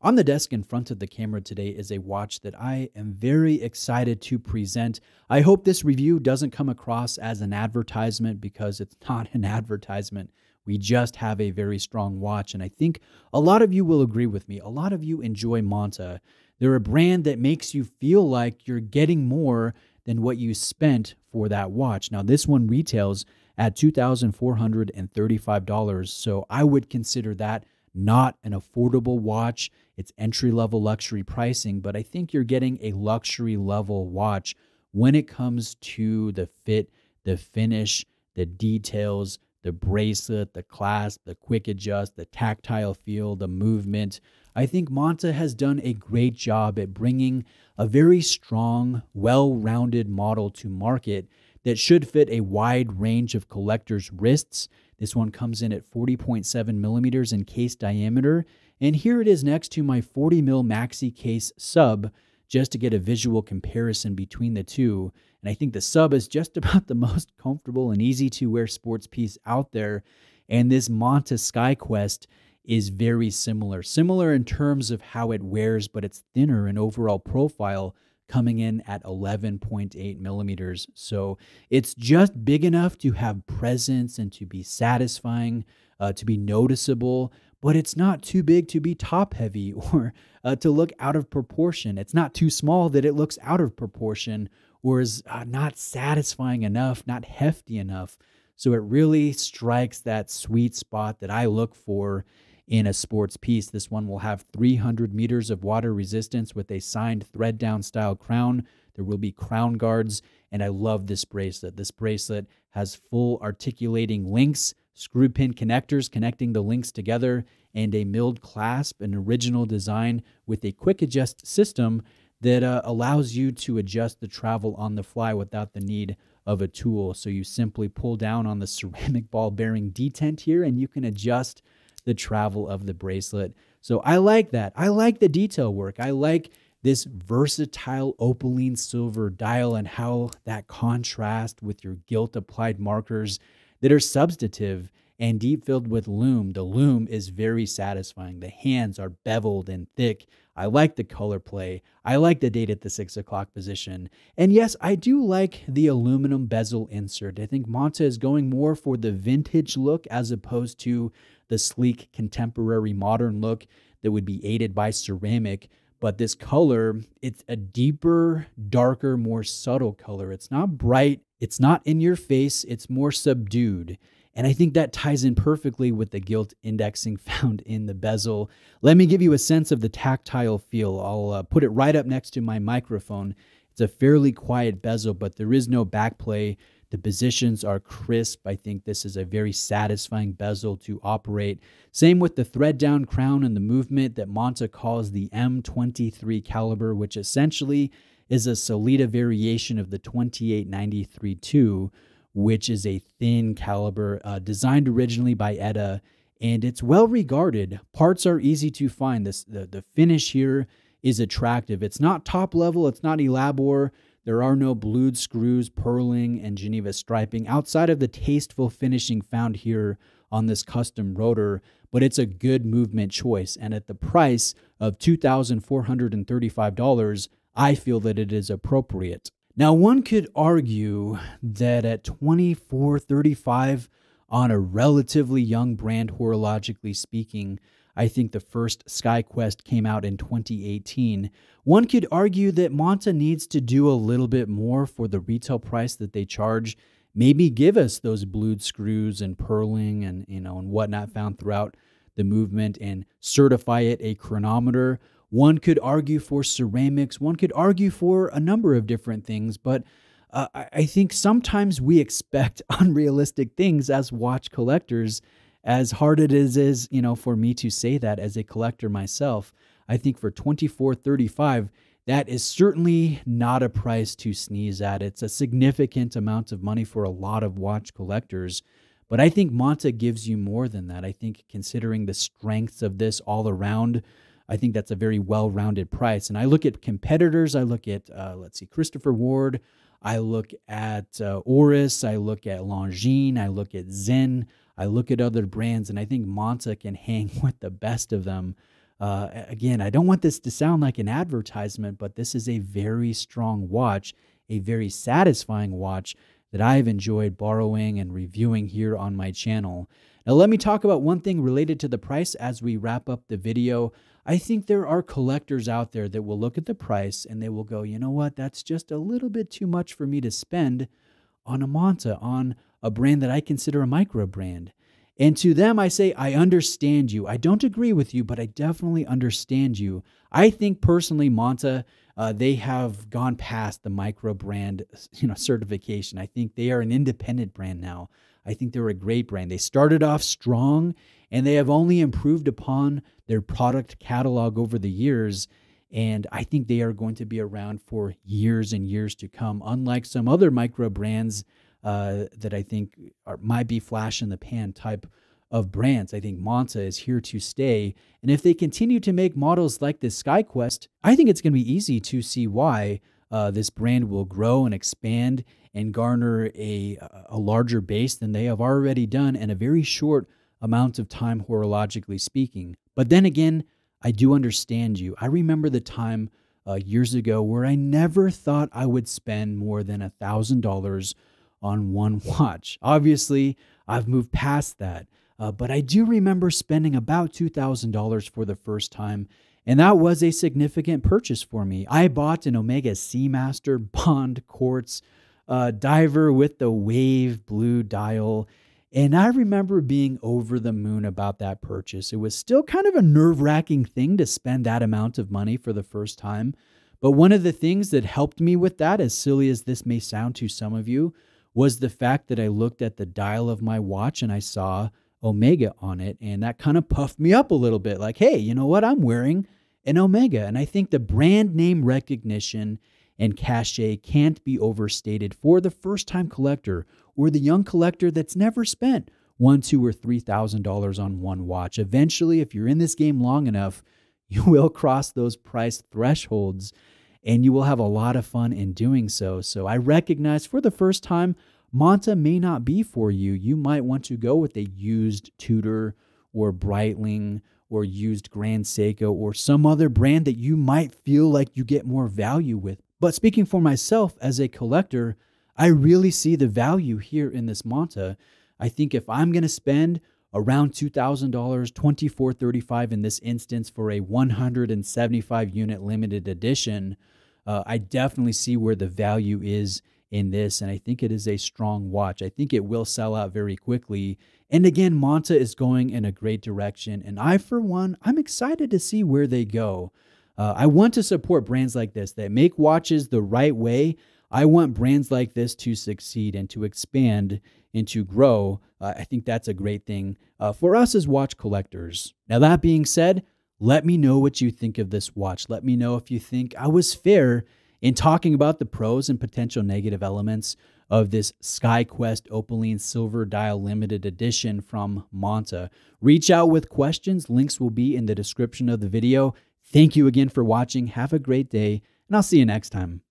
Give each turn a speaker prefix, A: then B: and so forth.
A: On the desk in front of the camera today is a watch that I am very excited to present. I hope this review doesn't come across as an advertisement because it's not an advertisement. We just have a very strong watch, and I think a lot of you will agree with me. A lot of you enjoy Monta. They're a brand that makes you feel like you're getting more than what you spent for that watch. Now, this one retails at $2,435, so I would consider that not an affordable watch. It's entry-level luxury pricing, but I think you're getting a luxury-level watch when it comes to the fit, the finish, the details, the bracelet, the clasp, the quick adjust, the tactile feel, the movement. I think Monta has done a great job at bringing a very strong, well-rounded model to market that should fit a wide range of collectors' wrists. This one comes in at 40.7 millimeters in case diameter, and here it is next to my 40 mil maxi case sub, just to get a visual comparison between the two. And I think the sub is just about the most comfortable and easy to wear sports piece out there. And this Monta Skyquest is very similar. Similar in terms of how it wears, but it's thinner in overall profile, coming in at 11.8 millimeters. So it's just big enough to have presence and to be satisfying, to be noticeable, but it's not too big to be top heavy or to look out of proportion. It's not too small that it looks out of proportion or is not satisfying enough, not hefty enough. So it really strikes that sweet spot that I look for in a sports piece. This one will have 300 meters of water resistance with a signed thread down style crown. There will be crown guards, and I love this bracelet. This bracelet has full articulating links, screw pin connectors connecting the links together, and a milled clasp, an original design with a quick adjust system that allows you to adjust the travel on the fly without the need of a tool. So you simply pull down on the ceramic ball bearing detent here, and you can adjust the travel of the bracelet. So I like that. I like the detail work. I like this versatile Opalin silver dial and how that contrasts with your gilt applied markers that are substantive and deep filled with lume. The lume is very satisfying. The hands are beveled and thick. I like the color play. I like the date at the 6 o'clock position. And yes, I do like the aluminum bezel insert. I think Monta is going more for the vintage look as opposed to the sleek, contemporary, modern look that would be aided by ceramic. But this color, it's a deeper, darker, more subtle color. It's not bright. It's not in your face. It's more subdued. And I think that ties in perfectly with the gilt indexing found in the bezel. Let me give you a sense of the tactile feel. I'll put it right up next to my microphone. It's a fairly quiet bezel, but there is no backplay. The positions are crisp. I think this is a very satisfying bezel to operate. Same with the thread down crown and the movement that Monta calls the M23 caliber, which essentially is a Solita variation of the 2893-2, which is a thin caliber designed originally by Etta, and it's well regarded. Parts are easy to find. The finish here is attractive. It's not top level. It's not Elabor. There are no blued screws, purling, and Geneva striping outside of the tasteful finishing found here on this custom rotor, but it's a good movement choice. And at the price of $2,435, I feel that it is appropriate. Now, one could argue that at $2,435 on a relatively young brand, horologically speaking, I think the first Skyquest came out in 2018. One could argue that Monta needs to do a little bit more for the retail price that they charge. Maybe give us those blued screws and purling and and whatnot found throughout the movement and certify it a chronometer. One could argue for ceramics. One could argue for a number of different things, but I think sometimes we expect unrealistic things as watch collectors. As hard it is, for me to say that as a collector myself, I think for $2,435, that is certainly not a price to sneeze at. It's a significant amount of money for a lot of watch collectors, but I think Monta gives you more than that. I think considering the strengths of this all around, I think that's a very well-rounded price. And I look at competitors. I look at, Christopher Ward. I look at Oris. I look at Longines. I look at Zen. I look at other brands, and I think Monta can hang with the best of them. Again, I don't want this to sound like an advertisement, but this is a very strong watch, a very satisfying watch that I've enjoyed borrowing and reviewing here on my channel. Now, let me talk about one thing related to the price as we wrap up the video. I think there are collectors out there that will look at the price and they will go, you know what, that's just a little bit too much for me to spend on a Monta, on a brand that I consider a micro brand. And to them, I say, I understand you. I don't agree with you, but I definitely understand you. I think personally, Monta, they have gone past the micro brand, certification. I think they are an independent brand now. I think they're a great brand. They started off strong, and they have only improved upon their product catalog over the years. And I think they are going to be around for years and years to come, unlike some other micro brands that I think might be flash in the pan type of brands. I think Monta is here to stay. And if they continue to make models like this Skyquest, I think it's going to be easy to see why this brand will grow and expand and garner a larger base than they have already done in a very short amount of time, horologically speaking. But then again, I do understand you. I remember the time years ago where I never thought I would spend more than $1,000 on one watch. Obviously, I've moved past that, but I do remember spending about $2,000 for the first time, and that was a significant purchase for me. I bought an Omega Seamaster Bond Quartz diver with the wave blue dial, and I remember being over the moon about that purchase. It was still kind of a nerve-wracking thing to spend that amount of money for the first time, but one of the things that helped me with that, as silly as this may sound to some of you, was the fact that I looked at the dial of my watch and I saw Omega on it, and that kind of puffed me up a little bit, like, hey, you know what, I'm wearing an Omega. And I think the brand name recognition and cachet can't be overstated for the first-time collector or the young collector that's never spent $1,000, $2,000, or $3,000 on one watch. Eventually, if you're in this game long enough, you will cross those price thresholds, and you will have a lot of fun in doing so. So I recognize for the first time, Monta may not be for you. You might want to go with a used Tudor or Breitling or used Grand Seiko or some other brand that you might feel like you get more value with. But speaking for myself as a collector, I really see the value here in this Monta. I think if I'm going to spend around $2,000, $2,435 in this instance for a 175 unit limited edition, I definitely see where the value is in this, and I think it is a strong watch. I think it will sell out very quickly. And again, Monta is going in a great direction, and I, for one, I'm excited to see where they go. I want to support brands like this that make watches the right way. I want brands like this to succeed and to expand and to grow. I think that's a great thing for us as watch collectors. Now, that being said, let me know what you think of this watch. Let me know if you think I was fair in talking about the pros and potential negative elements of this Skyquest Opalin Silver Dial Limited Edition from Monta. Reach out with questions. Links will be in the description of the video. Thank you again for watching. Have a great day, and I'll see you next time.